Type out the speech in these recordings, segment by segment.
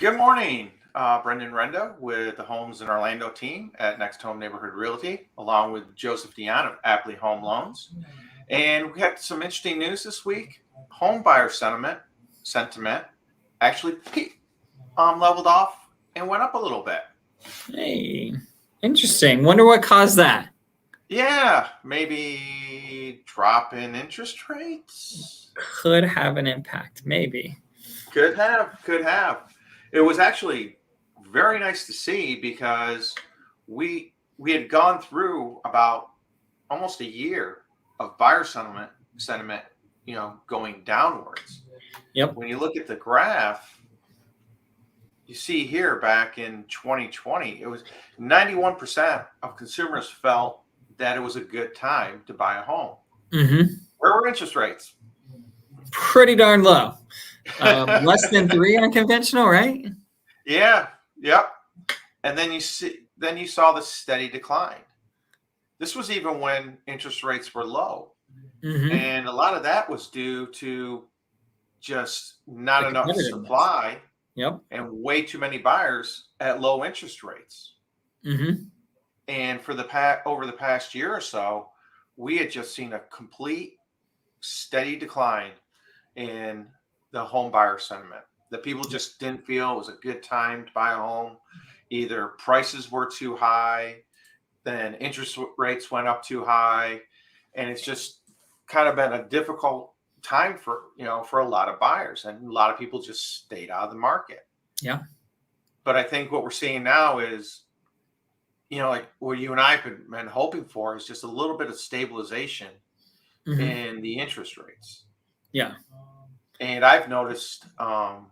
Good morning, Brendan Renda with the Homes in Orlando team at Next Home Neighborhood Realty, along with Joseph Dionne of Appli Home Loans. And we had some interesting news this week. Home buyer sentiment actually leveled off and went up a little bit. Hey, interesting. Wonder what caused that. Yeah, maybe drop in interest rates. Could have an impact, maybe. Could have. It was actually very nice to see because we had gone through about almost a year of buyer sentiment, going downwards. Yep. When you look at the graph, you see here back in 2020, it was 91% of consumers felt that it was a good time to buy a home. Mm-hmm. Where were interest rates? Pretty darn low. Less than 3 on conventional, right? Yeah. Yep. And then you saw the steady decline. This was even when interest rates were low. Mm-hmm. And a lot of that was due to just not The enough competitiveness. supply Yep. and way too many buyers at low interest rates. Mm-hmm. And for over the past year or so, we had just seen a complete steady decline in the home buyer sentiment. That people just didn't feel it was a good time to buy a home. Either prices were too high, then interest rates went up too high, and it's just kind of been a difficult time for a lot of buyers, and a lot of people just stayed out of the market. Yeah. But I think what we're seeing now is, like what you and I have been hoping for is just a little bit of stabilization Mm-hmm. in the interest rates. Yeah. And I've noticed, on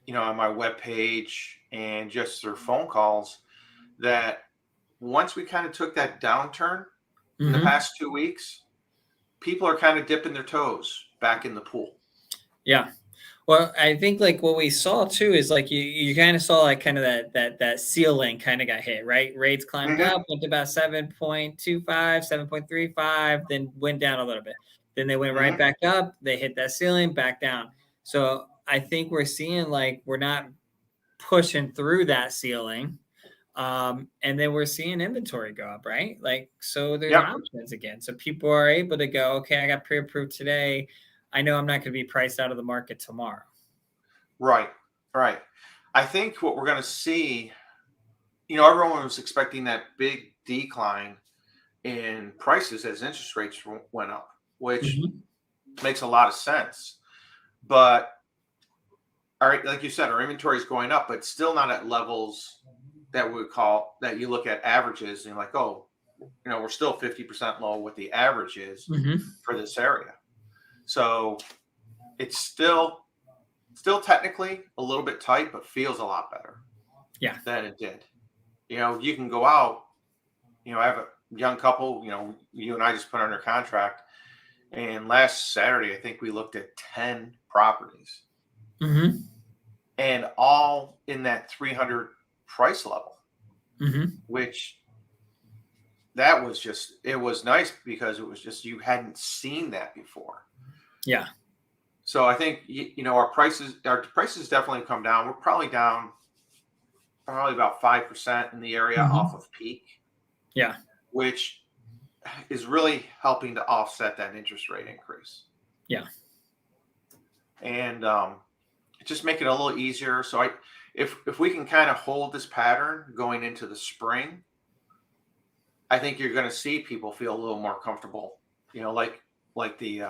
my webpage and just through phone calls, that once we kind of took that downturn in the Mm-hmm. past 2 weeks, people are kind of dipping their toes back in the pool. Yeah. Well, I think like what we saw too is like you kind of saw like kind of that ceiling kind of got hit, right? Rates climbed Mhm. up, went to about 7.25, 7.35, then went down a little bit. Then they went right Mhm. back up. They hit that ceiling, back down. So I think we're seeing like we're not pushing through that ceiling. And then we're seeing inventory go up, right? Like, so there's Yep. options again. So people are able to go, okay, I got pre-approved today. I know I'm not going to be priced out of the market tomorrow. Right. I think what we're going to see, everyone was expecting that big decline in prices as interest rates went up, which makes a lot of sense. But like you said, our inventory is going up, but still not at levels that you look at averages and you're like, oh, we're still 50% low what the average is for this area. So it's still technically a little bit tight, but feels a lot better. Yeah. Than it did. You can go out, I have a young couple, you and I just put under contract. And last Saturday, I think we looked at 10 properties. Mm-hmm. And all in that 300 price level, which that was it was nice because it was just, you hadn't seen that before. Yeah. So I think, our prices definitely come down. We're probably down about 5% in the area off of peak. Yeah. Which is really helping to offset that interest rate increase. Yeah. And just make it a little easier. So if we can kind of hold this pattern going into the spring, I think you're going to see people feel a little more comfortable. Like the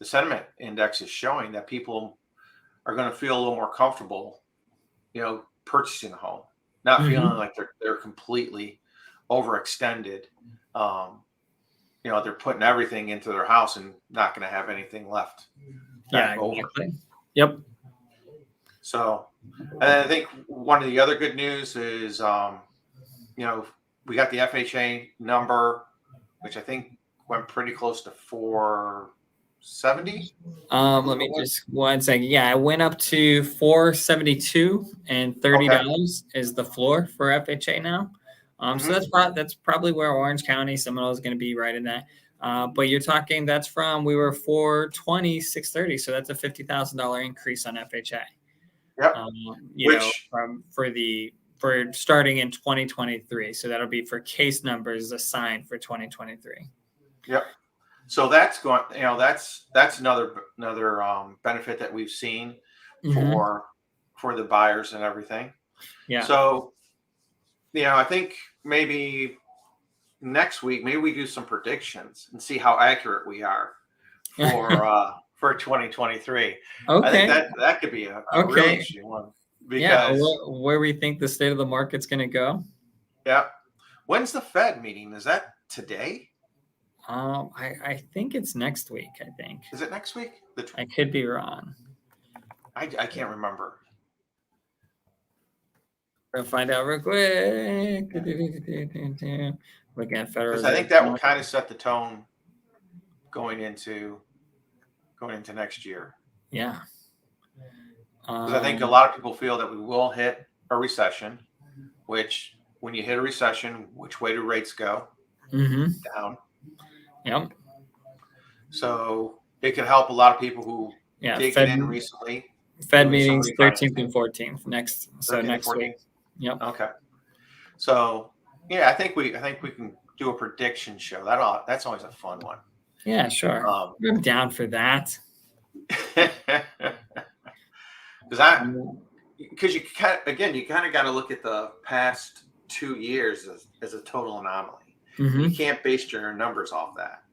sentiment index is showing that people are going to feel a little more comfortable, purchasing a home, not feeling like they're completely overextended. They're putting everything into their house and not going to have anything left. Yeah, exactly. Yep. So, and I think one of the other good news is, we got the FHA number, which I think went pretty close to 470. Let me just 1 second. Yeah, I went up to 472 and $30 is the floor for FHA now. So that's probably where Orange County, Seminole is going to be right in that. But you're talking we were 420, 630. So that's a $50,000 increase on FHA. Yep. You know, Which, for starting in 2023. So that'll be for case numbers assigned for 2023. yep. So that's going, that's another benefit that we've seen Mm-hmm. for the buyers and everything. Yeah. So, I think maybe next week, maybe we do some predictions and see how accurate we are for 2023. I think Okay. that could be a really Okay. interesting one Yeah. because, Where we think the state of the market's going to go. yeah. When's the Fed meeting? Is that today? I think it's next week. I think Is it next week? I could be wrong. I can't remember. We'll find out real quick. Looking at Federal Because I Reserve. think that will kind of set the tone going into next year. Yeah. Because I think a lot of people feel that we will hit a recession, which when you hit a recession, which way do rates go? Mm-hmm. Down. Yep. So it can help a lot of people who did get in recently. Fed meetings 13th and 14th next. So next week. Yep. Okay. So yeah, I think we can do a prediction show. That's always a fun one. Yeah, sure. I'm down for that. Because you kind of got to look at the past 2 years as a total anomaly. Mm-hmm. You can't base your numbers off that.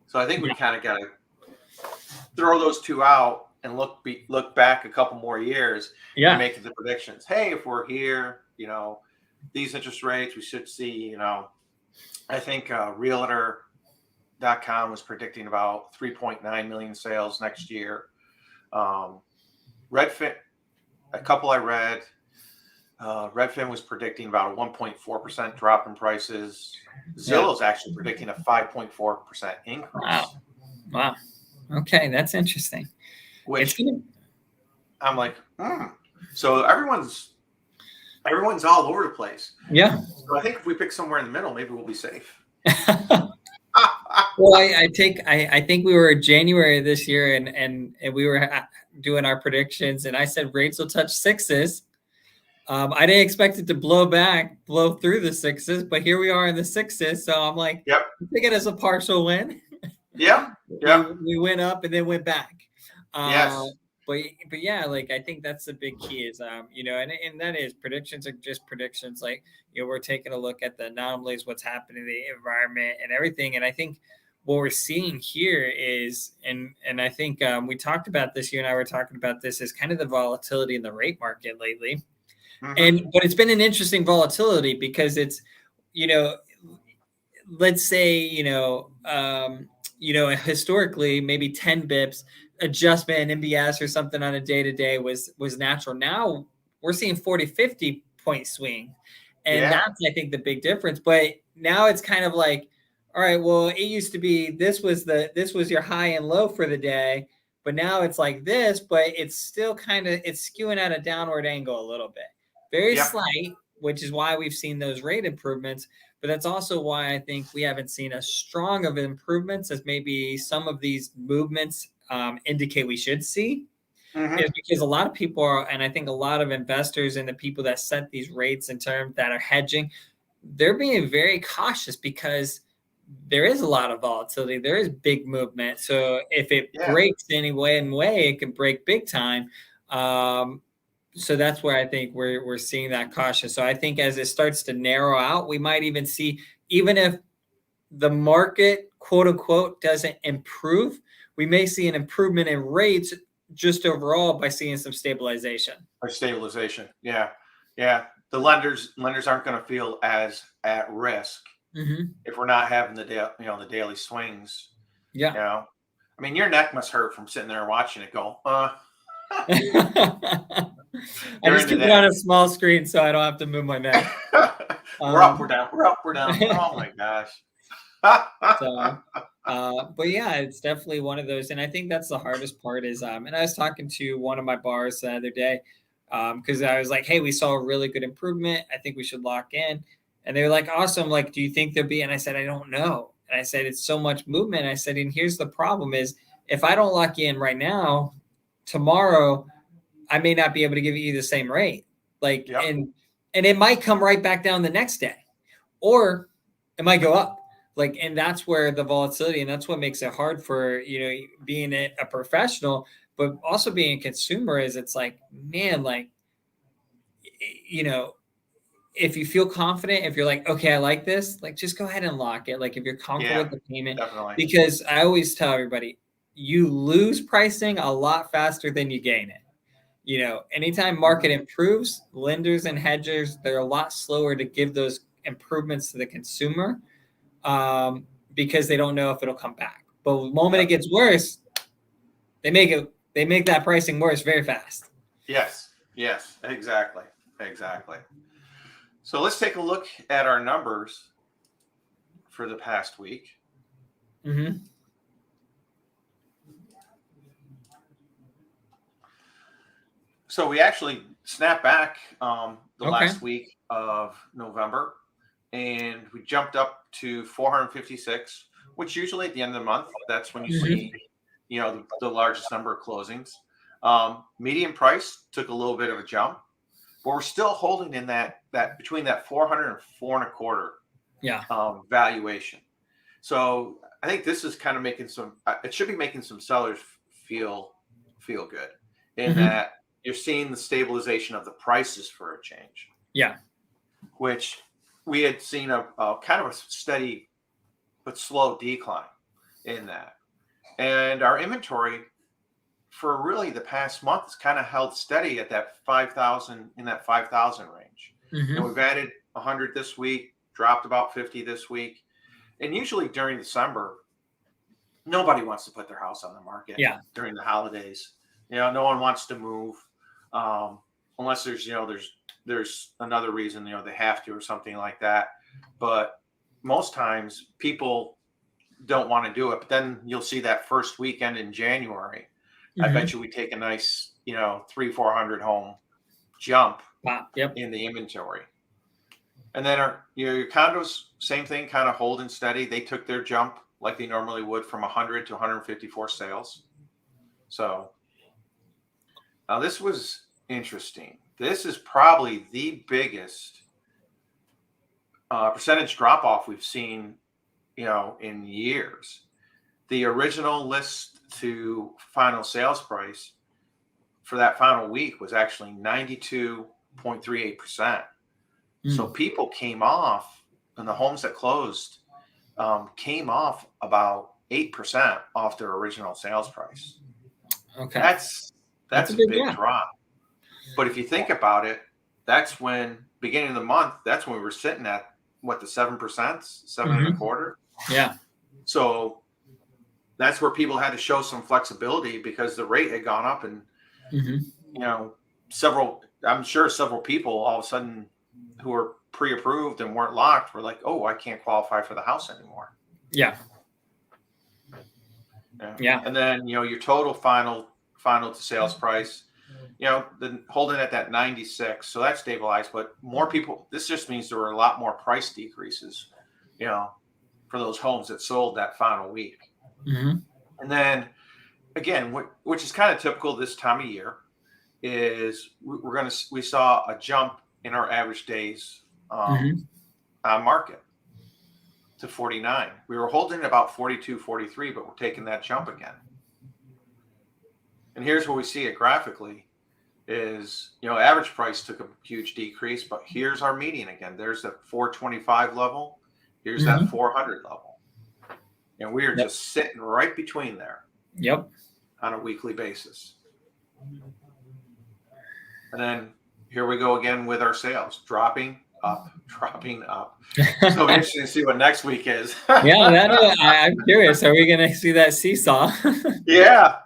So I think we kind of got to throw those two out and look back a couple more years and make the predictions. Hey, if we're here, these interest rates, we should see, I think Realtor.com was predicting about 3.9 million sales next year. Redfin, a couple I read, Redfin was predicting about a 1.4% drop in prices. Zillow's actually predicting a 5.4% increase. Wow. Okay, that's interesting. Which I'm like, So everyone's all over the place. Yeah. So I think if we pick somewhere in the middle, maybe we'll be safe. Well, I think we were January this year and we were doing our predictions, and I said rates will touch sixes. I didn't expect it to blow through the sixes, but here we are in the sixes. So I'm like, yep, take it as a partial win. Yeah. We went up and then went back. Yes. But yeah, like I think that's the big key is and that is predictions are just predictions. Like we're taking a look at the anomalies, what's happening in the environment and everything. And I think what we're seeing here is, and I think we talked about this. You and I were talking about this is kind of the volatility in the rate market lately. Mm-hmm. But it's been an interesting volatility because it's, let's say, historically maybe 10 bips adjustment in MBS or something on a day-to-day was natural. Now we're seeing 40, 50 point swing. And that's, I think, the big difference. But now it's kind of like, all right, well, it used to be, this was your high and low for the day, but now it's like this, but it's still it's skewing at a downward angle a little bit. Very slight, which is why we've seen those rate improvements. But that's also why I think we haven't seen as strong of improvements as maybe some of these movements indicate we should see. Mm-hmm. Is because a lot of people are, and I think a lot of investors and the people that set these rates in terms that are hedging, they're being very cautious because there is a lot of volatility. There is big movement. So if it breaks any way, it can break big time. So that's where I think we're seeing that caution. So I think as it starts to narrow out, we might even see, even if the market, quote unquote, doesn't improve, we may see an improvement in rates just overall by seeing some stabilization. Yeah. The lenders aren't going to feel as at risk if we're not having the daily swings. Yeah. I mean, your neck must hurt from sitting there and watching it go. I just keep it on a small screen so I don't have to move my neck. We're up, we're down. We're up, we're down. Oh my gosh. But yeah, it's definitely one of those. And I think that's the hardest part is, and I was talking to one of my bars the other day because I was like, hey, we saw a really good improvement. I think we should lock in. And they were like, awesome. Like, do you think there'll be? And I said, I don't know. And I said, it's so much movement. I said, and here's the problem is if I don't lock in right now, tomorrow, I may not be able to give you the same rate. Like, Yep. and it might come right back down the next day, or it might go up. Like, and that's where the volatility, and that's what makes it hard for, being a professional, but also being a consumer is it's like, man, like, if you feel confident, if you're like, okay, I like this, like just go ahead and lock it. Like if you're comfortable Yeah, with the payment, definitely. because I always tell everybody, you lose pricing a lot faster than you gain it. Anytime market improves, lenders and hedgers, they're a lot slower to give those improvements to the consumer, because they don't know if it'll come back. But the moment it gets worse, they make that pricing worse very fast. Yes, exactly. So let's take a look at our numbers for the past week. Mm-hmm. So we actually snapped back the last week of November, and we jumped up to 456, which usually at the end of the month, that's when you see, the largest number of closings. Median price took a little bit of a jump, but we're still holding in that between that 400 and 4.25 valuation. So I think this is kind of making it should be making some sellers feel good in that you're seeing the stabilization of the prices for a change. Yeah. Which we had seen a kind of a steady but slow decline in that. And our inventory for really the past month has kind of held steady at that 5,000 range. And we've added 100 this week, dropped about 50 this week. And usually during December, nobody wants to put their house on the market during the holidays. No one wants to move unless there's another reason, they have to or something like that. But most times people don't want to do it. But then you'll see that first weekend in January. I bet you we take a nice, 300-400 home jump in the inventory. And then your condos, same thing, kind of holding steady. They took their jump like they normally would from 100 to 154 sales. So now this was interesting. This is probably the biggest percentage drop off we've seen, in years. The original list to final sales price for that final week was actually 92.38%. So people came off, and the homes that closed came off about 8% off their original sales price. Okay. That's a big drop. But if you think about it, that's when beginning of the month, that's when we were sitting at the 7%, 7.25%. Yeah. So that's where people had to show some flexibility because the rate had gone up, and I'm sure several people all of a sudden who were pre-approved and weren't locked were like, oh, I can't qualify for the house anymore. Yeah. And then, your total final to sales price, then holding at that 96. So that's stabilized, but more people, this just means there were a lot more price decreases, for those homes that sold that final week. And then again, which is kind of typical this time of year, is we saw a jump in our average days on market to 49. We were holding about 42, 43, but we're taking that jump again. And here's where we see it graphically is, average price took a huge decrease, but here's our median again. There's that 425 level. Here's that 400 level. And we are just sitting right between there. Yep. On a weekly basis. And then here we go again with our sales dropping up. So interesting to see what next week is. I'm curious. Are we going to see that seesaw? Yeah.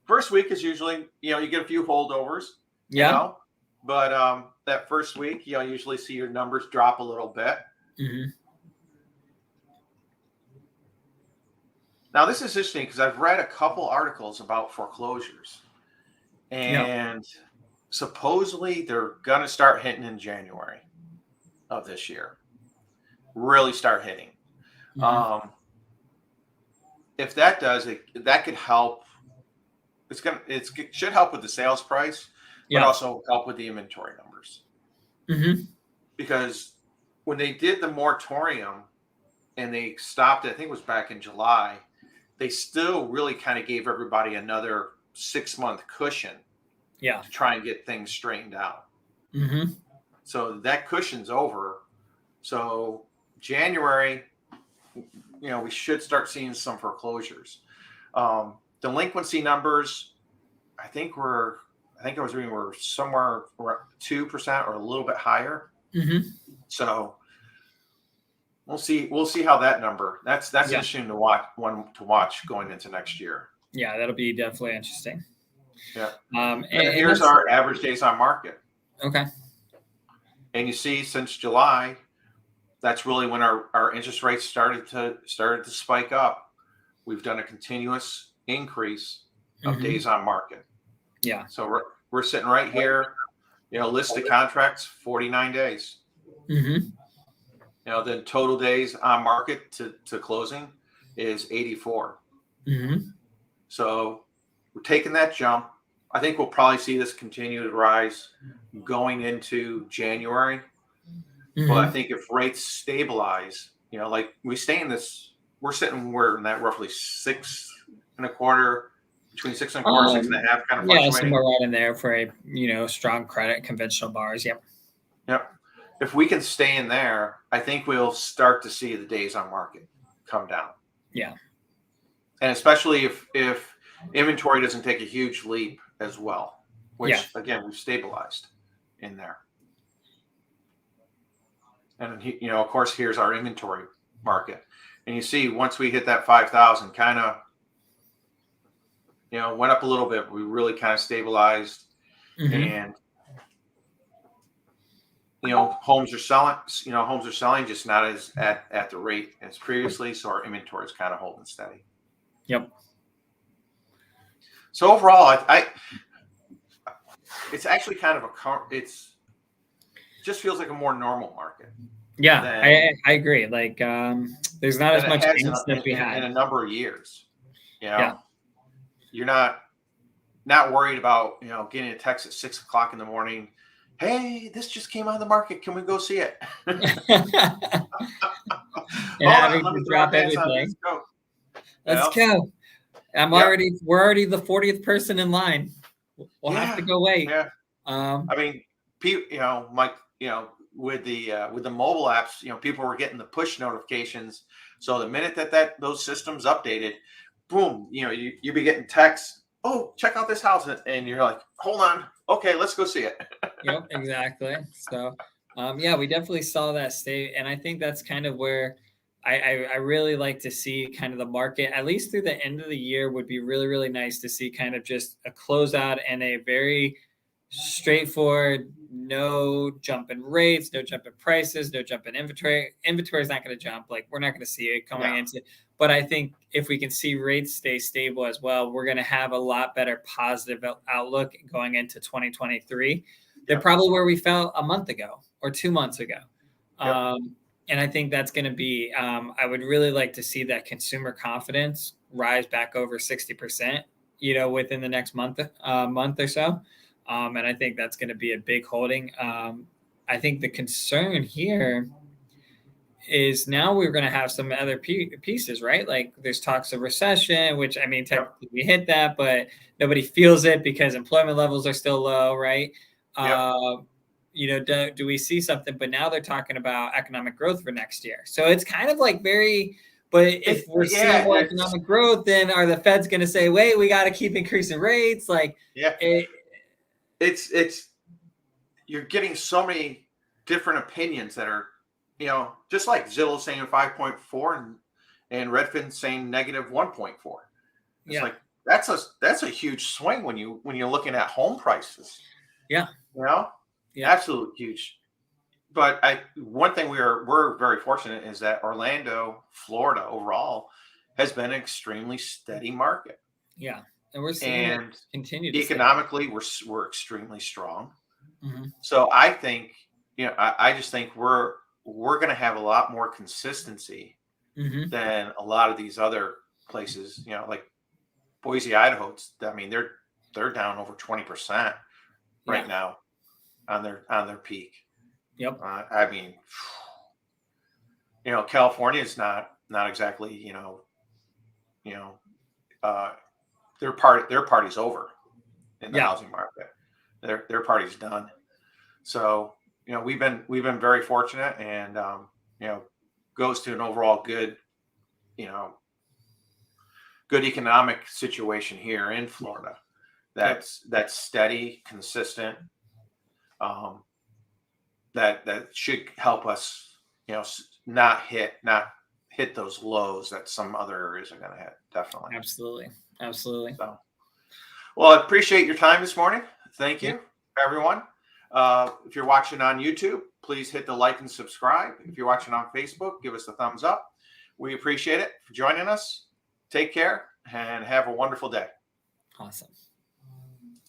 First week is usually, you get a few holdovers. But that first week, you usually see your numbers drop a little bit. Now, this is interesting because I've read a couple articles about foreclosures, and supposedly they're going to start hitting in January of this year. Really start hitting. If that does, that could help. It should help with the sales price, but Yeah. also help with the inventory numbers. Because when they did the moratorium and they stopped it, I think it was back in July, they still really kind of gave everybody another 6-month cushion Yeah. to try and get things straightened out. Mm-hmm. So that cushion's over. So January, we should start seeing some foreclosures. Delinquency numbers, I think I was reading we're somewhere around 2% or a little bit higher. Mm-hmm. So we'll see how that number. That's Yeah. interesting to watch going into next year. Yeah, that'll be definitely interesting. Yeah. And here's our average days on market. Okay. And you see, since July, that's really when our interest rates started to spike up. We've done a continuous increase of days on market. Yeah. So we're sitting right here, listed contracts, 49 days. Mm-hmm. Then total days on market to closing is 84. Mm-hmm. So we're taking that jump. I think we'll probably see this continue to rise going into January. Mm-hmm. But I think if rates stabilize, like we're in that roughly 6.25, between 6.25, 6.5 kind of fluctuating. Yeah, somewhere right in there for a strong credit, conventional bars. Yep. Yep. If we can stay in there, I think we'll start to see the days on market come down. Yeah. And especially if inventory doesn't take a huge leap as well, which again, we've stabilized in there. And of course, here's our inventory market. And you see, once we hit that 5,000, kind of, went up a little bit. We really kind of stabilized, and homes are selling. Homes are selling, just not as at the rate as previously. So our inventory is kind of holding steady. Yep. So overall, it's actually kind of just feels like a more normal market. Yeah, I agree. Like, there's not as much angst that we had in a number of years. Yeah. You're not worried about getting a text at 6 o'clock in the morning. Hey, this just came out of the market. Can we go see it? And having to drop everything. Let's go. We're already the 40th person in line. We'll have to go wait. Yeah. I mean, Mike, with the mobile apps, people were getting the push notifications. So the minute that those systems updated, boom, you'd be getting texts. Oh, check out this house, and you're like, hold on, okay, let's go see it. Yep, exactly. So, we definitely saw that state, and I think that's kind of where I really like to see kind of the market, at least through the end of the year, would be really, really nice to see kind of just a closeout and a very straightforward, no jump in rates, no jump in prices, no jump in inventory. Inventory is not going to jump. Like, we're not going to see it coming into. But I think if we can see rates stay stable as well, we're going to have a lot better positive outlook going into 2023 than probably where we felt a month ago or 2 months ago. And I think that's going to be, I would really like to see that consumer confidence rise back over 60%, within the next month or so. And I think that's going to be a big holding. I think the concern here is now we're going to have some other pieces, right? Like, there's talks of recession, which, I mean, technically we hit that, but nobody feels it because employment levels are still low, right? Do we see something? But now they're talking about economic growth for next year. So it's kind of like but if we're seeing more economic growth, then are the Feds going to say, wait, we got to keep increasing rates? Like, it's you're getting so many different opinions that are, just like Zillow saying 5.4 and Redfin saying negative 1.4. It's like that's a huge swing when you're looking at home prices. Yeah. Absolute huge. But one thing we're very fortunate is that Orlando, Florida overall has been an extremely steady market. Yeah. And we're seeing it continue to economically we're extremely strong. Mm-hmm. So I think, I just think we're going to have a lot more consistency than a lot of these other places, like Boise, Idaho. I mean, they're down over 20%. right Yeah. now on their peak. Yep. I mean, California is not exactly, you know, uh, their party's over in the Yeah. housing market. Their party's done. So, we've been very fortunate, and goes to an overall good, you know, good economic situation here in Florida. Yep. That's steady, consistent. Um, that should help us, not hit those lows that some other areas are going to hit. Definitely. Absolutely. Absolutely. So, well, I appreciate your time this morning. Thank Yeah. you, everyone. If you're watching on YouTube, please hit the like and subscribe. If you're watching on Facebook, give us a thumbs up. We appreciate it for joining us. Take care and have a wonderful day. Awesome.